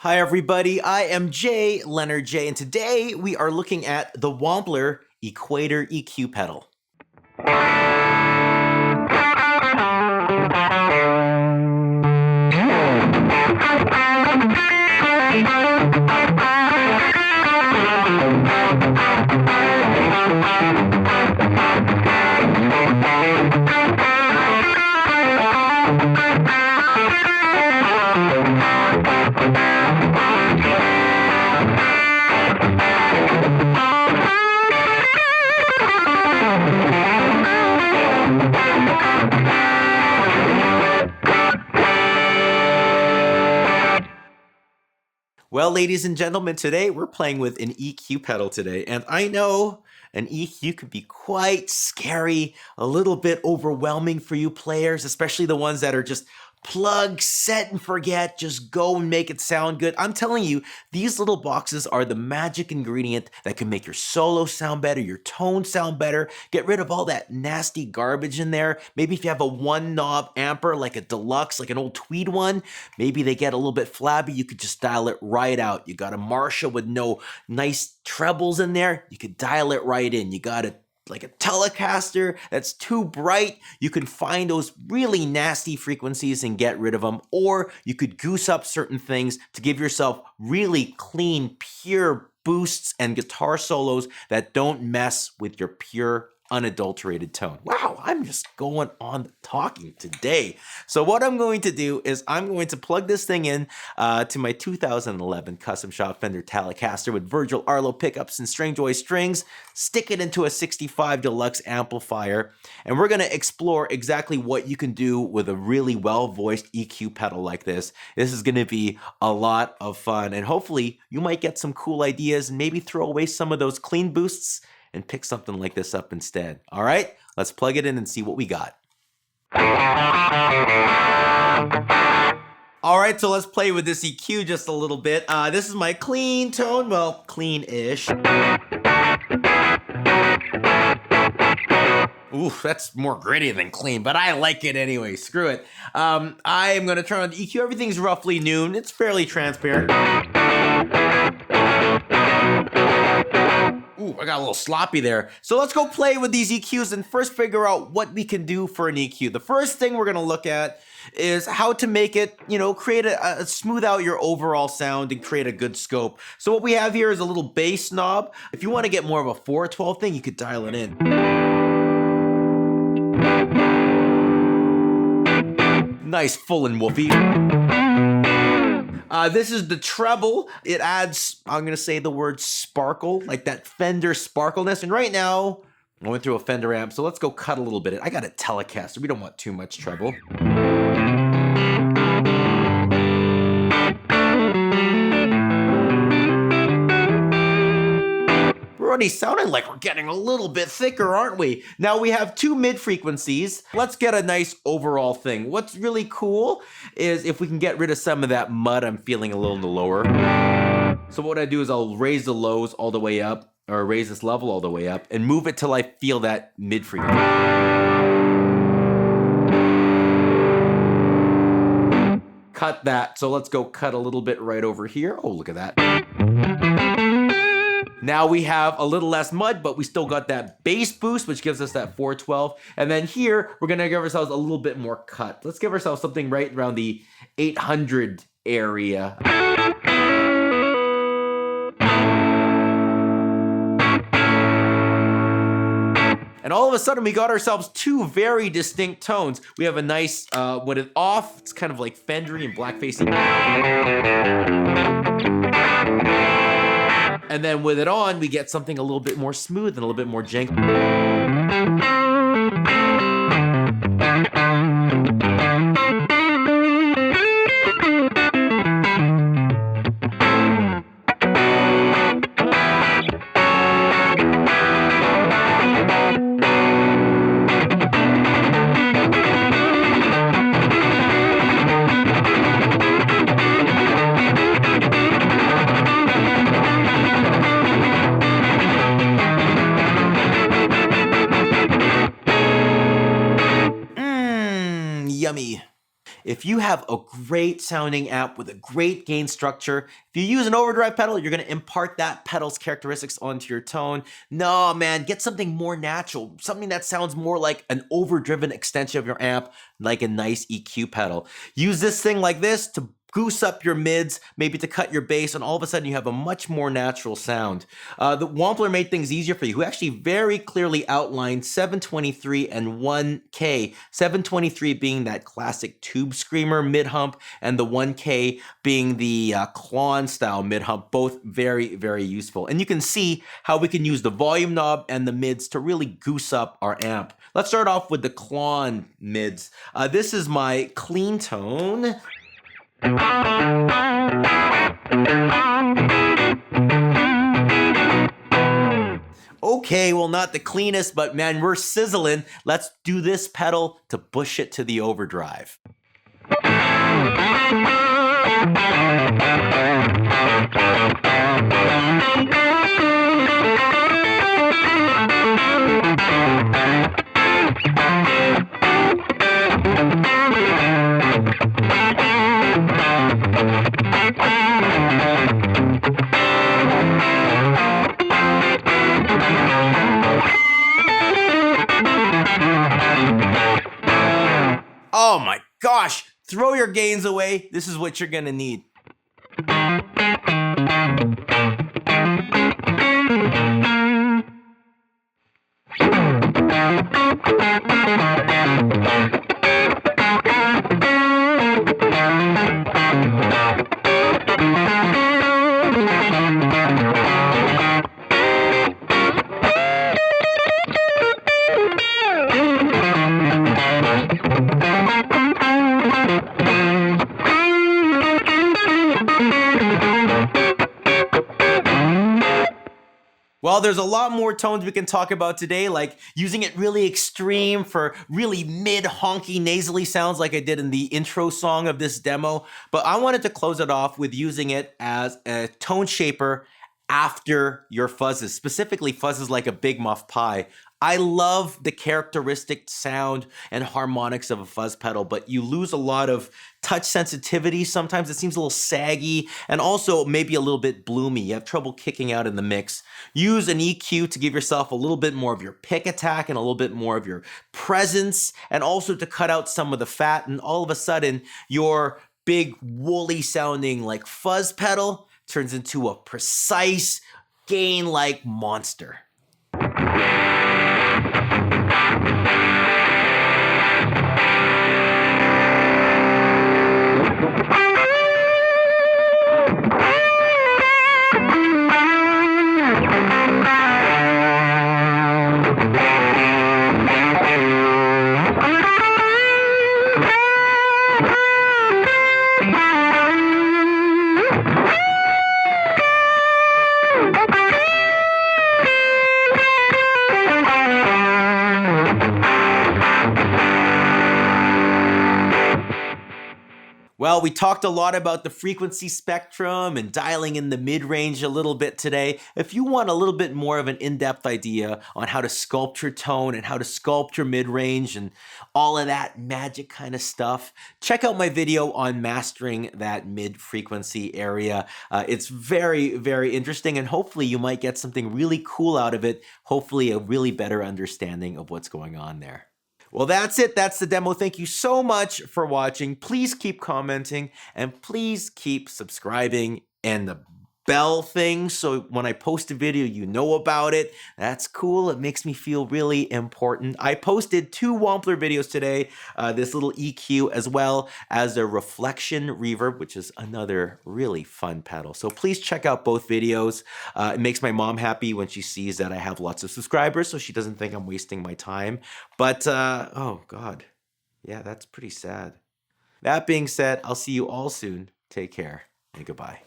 Hi everybody, I am Jay, Leonard J, and today we are looking at the Wampler EQuator EQ pedal. Well, ladies and gentlemen, today we're playing with an EQ pedal today, and I know an EQ can be quite scary, a little bit overwhelming for you players, especially the ones that are just plug, set, and forget, just go and make it sound good. I'm telling you, these little boxes are the magic ingredient that can make your solo sound better, your tone sound better, get rid of all that nasty garbage in there. Maybe if you have a one knob amper, like a deluxe, like an old Tweed one, maybe they get a little bit flabby, you could just dial it right out. You got a Marshall with no nice trebles in there, you could dial it right in. You got a like a Telecaster that's too bright, you can find those really nasty frequencies and get rid of them, or you could goose up certain things to give yourself really clean, pure boosts and guitar solos that don't mess with your pure, unadulterated tone. Wow, I'm just going on talking today. So what I'm going to do is I'm going to plug this thing in to my 2011 custom shop Fender Telecaster with Virgil Arlo pickups and Stringjoy strings, stick it into a 65 Deluxe amplifier, and we're going to explore exactly what you can do with a really well-voiced EQ pedal like this. This is going to be a lot of fun, and hopefully you might get some cool ideas and maybe throw away some of those clean boosts and pick something like this up instead. All right, let's plug it in and see what we got. All right, so let's play with this EQ just a little bit. This is my clean tone, well, clean-ish. Ooh, that's more gritty than clean, but I like it anyway. Screw it. I am going to turn on the EQ. Everything's roughly noon. It's fairly transparent. Ooh, I got a little sloppy there. So let's go play with these EQs and first figure out what we can do for an EQ. The first thing we're gonna look at is how to make it, create a smooth out your overall sound and create a good scope. So what we have here is a little bass knob. If you wanna get more of a 412 thing, you could dial it in. Nice, full and woofy. This is the treble. It adds, I'm going to say the word sparkle, like that Fender sparkleness. And right now, I'm going through a Fender amp, so let's go cut a little bit. I got a Telecaster. We don't want too much treble. We're already sounding like we're getting a little bit thicker, aren't we? Now we have two mid frequencies. Let's get a nice overall thing. What's really cool is if we can get rid of some of that mud I'm feeling a little in the lower. So what I do is I'll raise the lows all the way up, or raise this level all the way up, and move it till I feel that mid frequency. Cut that. So let's go cut a little bit right over here. Oh, look at that. Now we have a little less mud, but we still got that bass boost, which gives us that 412. And then here, we're gonna give ourselves a little bit more cut. Let's give ourselves something right around the 800 area. And all of a sudden, we got ourselves two very distinct tones. We have a nice, when it's off, it's kind of like Fendery and blackfacey. And then with it on, we get something a little bit more smooth and a little bit more janky. Yummy. if you have a great sounding amp with a great gain structure, if you use an overdrive pedal, you're going to impart that pedal's characteristics onto your tone. No, man, get something more natural, something that sounds more like an overdriven extension of your amp, like a nice EQ pedal. Use this thing like this to goose up your mids, maybe to cut your bass, and all of a sudden you have a much more natural sound. The Wampler made things easier for you, who actually very clearly outlined 723 and 1K. 723 being that classic tube screamer mid-hump, and the 1K being the Klon style mid-hump, both very, very useful. And you can see how we can use the volume knob and the mids to really goose up our amp. Let's start off with the Klon mids. This is my clean tone. Okay, well, not the cleanest, but man, we're sizzling. Let's do this pedal to push it to the overdrive. Oh my gosh, throw your gains away. This is what you're gonna need. Well, there's a lot more tones we can talk about today, like using it really extreme for really mid-honky nasally sounds like I did in the intro song of this demo. But I wanted to close it off with using it as a tone shaper after your fuzzes, specifically fuzzes like a Big Muff Pie. I love the characteristic sound and harmonics of a fuzz pedal, but you lose a lot of touch sensitivity. Sometimes it seems a little saggy and also maybe a little bit bloomy. You have trouble kicking out in the mix. Use an EQ to give yourself a little bit more of your pick attack and a little bit more of your presence, and also to cut out some of the fat, and all of a sudden your big woolly sounding like fuzz pedal turns into a precise gain like monster. Well, we talked a lot about the frequency spectrum and dialing in the mid-range a little bit today. If you want a little bit more of an in-depth idea on how to sculpt your tone and how to sculpt your mid-range and all of that magic kind of stuff, check out my video on mastering that mid-frequency area. It's very, very interesting, and hopefully you might get something really cool out of it, hopefully a really better understanding of what's going on there. Well, that's it. That's the demo. Thank you so much for watching. Please keep commenting and please keep subscribing and the bell thing so when I post a video, you know about it. That's cool. It makes me feel really important. I posted 2 Wampler videos today, this little EQ as well as a reflection reverb, which is another really fun pedal. So please check out both videos. It makes my mom happy when she sees that I have lots of subscribers, so she doesn't think I'm wasting my time. But, oh God, yeah, that's pretty sad. That being said, I'll see you all soon. Take care and goodbye.